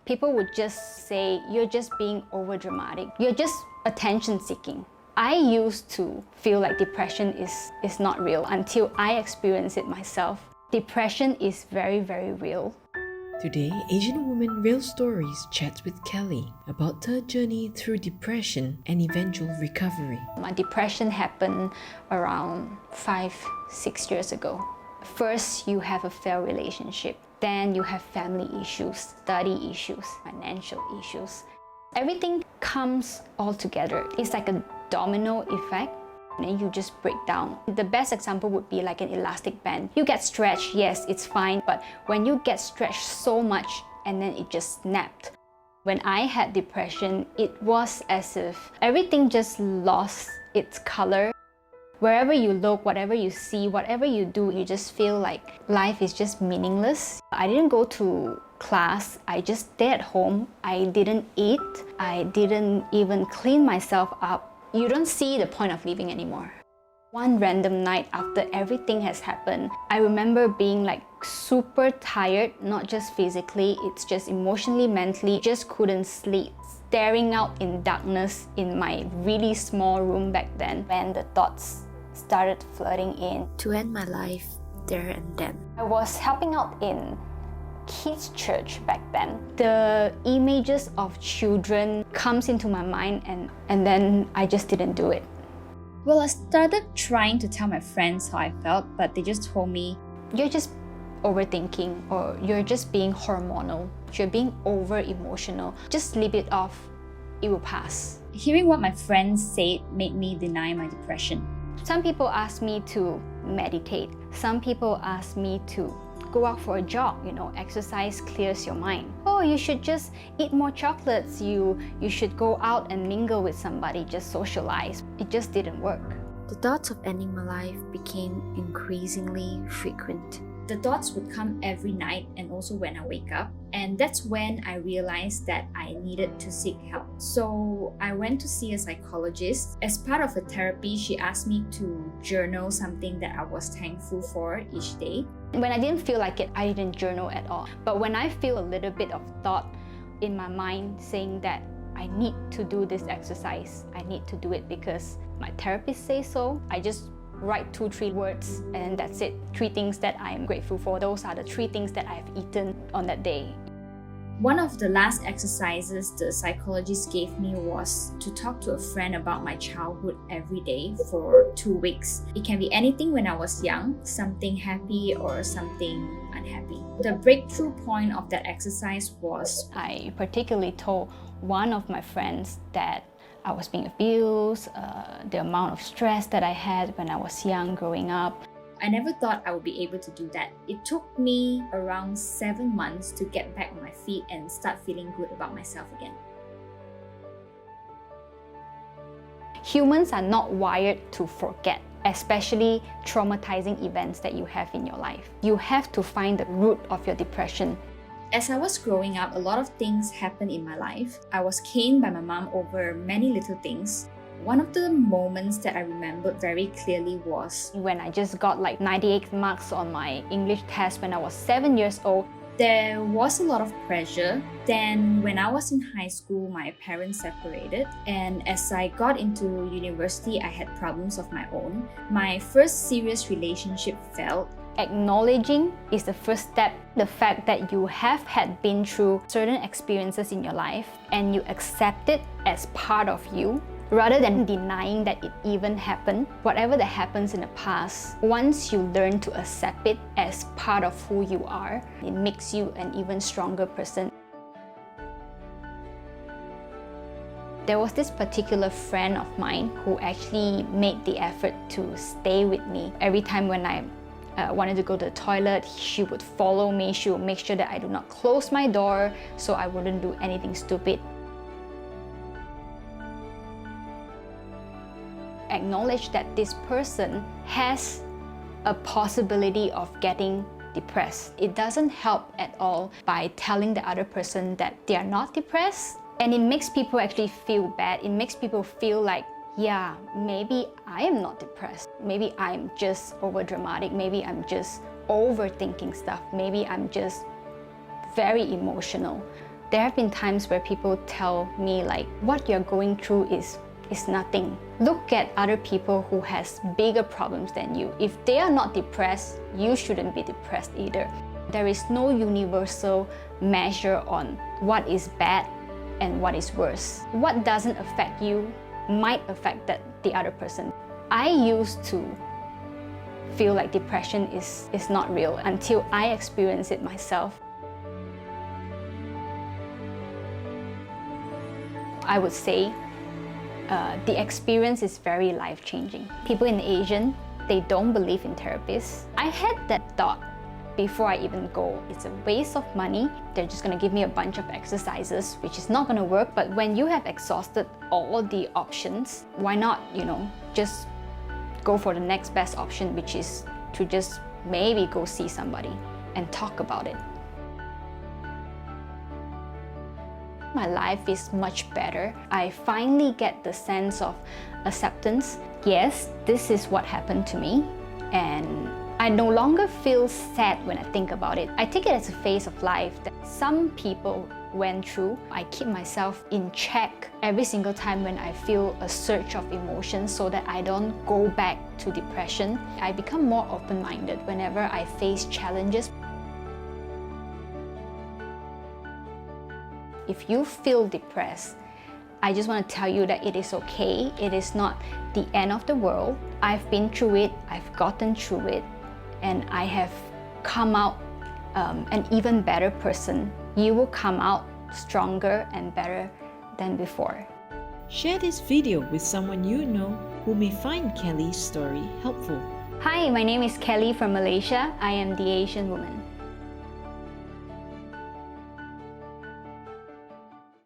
People would just say, you're just being over dramatic. You're just attention seeking. I used to feel like depression is not real until I experienced it myself. Depression is very, very real. Today, Asian Woman Real Stories chats with Kelly about her journey through depression and eventual recovery. My depression happened around 5-6 years ago. First, you have a failed relationship. Then you have family issues, study issues, financial issues. Everything comes all together. It's like a domino effect. And then you just break down. The best example would be like an elastic band. You get stretched, yes, it's fine, but when you get stretched so much and then it just snapped. When I had depression, it was as if everything just lost its color. Wherever you look, whatever you see, whatever you do, you just feel like life is just meaningless. I didn't go to class, I just stayed at home. I didn't eat, I didn't even clean myself up. You don't see the point of living anymore. One random night after everything has happened, I remember being like super tired, not just physically, it's just emotionally, mentally, just couldn't sleep. Staring out in darkness in my really small room back then when the thoughts started flooding in. To end my life there and then. I was helping out in kids' church back then. The images of children comes into my mind and then I just didn't do it. Well, I started trying to tell my friends how I felt, but they just told me, you're just overthinking or you're just being hormonal. You're being over emotional. Just leave it off. It will pass. Hearing what my friends said made me deny my depression. Some people ask me to meditate. Some people ask me to go out for a jog, exercise clears your mind. Oh, you should just eat more chocolates. You should go out and mingle with somebody, just socialize. It just didn't work. The thoughts of ending my life became increasingly frequent. The thoughts would come every night and also when I wake up. And that's when I realized that I needed to seek help. So I went to see a psychologist. As part of the therapy, she asked me to journal something that I was thankful for each day. When I didn't feel like it, I didn't journal at all. But when I feel a little bit of thought in my mind saying that I need to do this exercise, I need to do it because my therapist says so, I just write 2-3 words and that's it. 3 things that I am grateful for. Those are the 3 things that I have eaten on that day. One of the last exercises the psychologist gave me was to talk to a friend about my childhood every day for 2 weeks. It can be anything when I was young, something happy or something unhappy. The breakthrough point of that exercise was I particularly told one of my friends that I was being abused, the amount of stress that I had when I was young growing up. I never thought I would be able to do that. It took me around 7 months to get back on my feet and start feeling good about myself again. Humans are not wired to forget, especially traumatizing events that you have in your life. You have to find the root of your depression. As I was growing up, a lot of things happened in my life. I was caned by my mom over many little things. One of the moments that I remembered very clearly was when I just got like 98 marks on my English test when I was 7 years old. There was a lot of pressure. Then when I was in high school, my parents separated. And as I got into university, I had problems of my own. My first serious relationship failed. Acknowledging is the first step. The fact that you have had been through certain experiences in your life and you accept it as part of you, rather than denying that it even happened. Whatever that happens in the past, once you learn to accept it as part of who you are, it makes you an even stronger person. There was this particular friend of mine who actually made the effort to stay with me. Every time when I wanted to go to the toilet, she would follow me. She would make sure that I do not close my door so I wouldn't do anything stupid. Acknowledge that this person has a possibility of getting depressed. It doesn't help at all by telling the other person that they are not depressed. And it makes people actually feel bad. It makes people feel like, yeah, maybe I am not depressed. Maybe I'm just overdramatic. Maybe I'm just overthinking stuff. Maybe I'm just very emotional. There have been times where people tell me like, what you're going through is nothing. Look at other people who has bigger problems than you. If they are not depressed, you shouldn't be depressed either. There is no universal measure on what is bad and what is worse. What doesn't affect you might affect the other person. I used to feel like depression is not real until I experienced it myself. I would say the experience is very life-changing. People in Asian, they don't believe in therapists. I had that thought before I even go. It's a waste of money. They're just gonna give me a bunch of exercises, which is not gonna work. But when you have exhausted all the options, why not, just go for the next best option, which is to just maybe go see somebody and talk about it. My life is much better. I finally get the sense of acceptance. Yes, this is what happened to me, and I no longer feel sad when I think about it. I take it as a phase of life that some people went through. I keep myself in check every single time when I feel a surge of emotions so that I don't go back to depression. I become more open-minded whenever I face challenges. If you feel depressed, I just want to tell you that it is okay. It is not the end of the world. I've been through it, I've gotten through it, and I have come out an even better person. You will come out stronger and better than before. Share this video with someone you know who may find Kelly's story helpful. Hi, my name is Kelly from Malaysia. I am the Asian woman.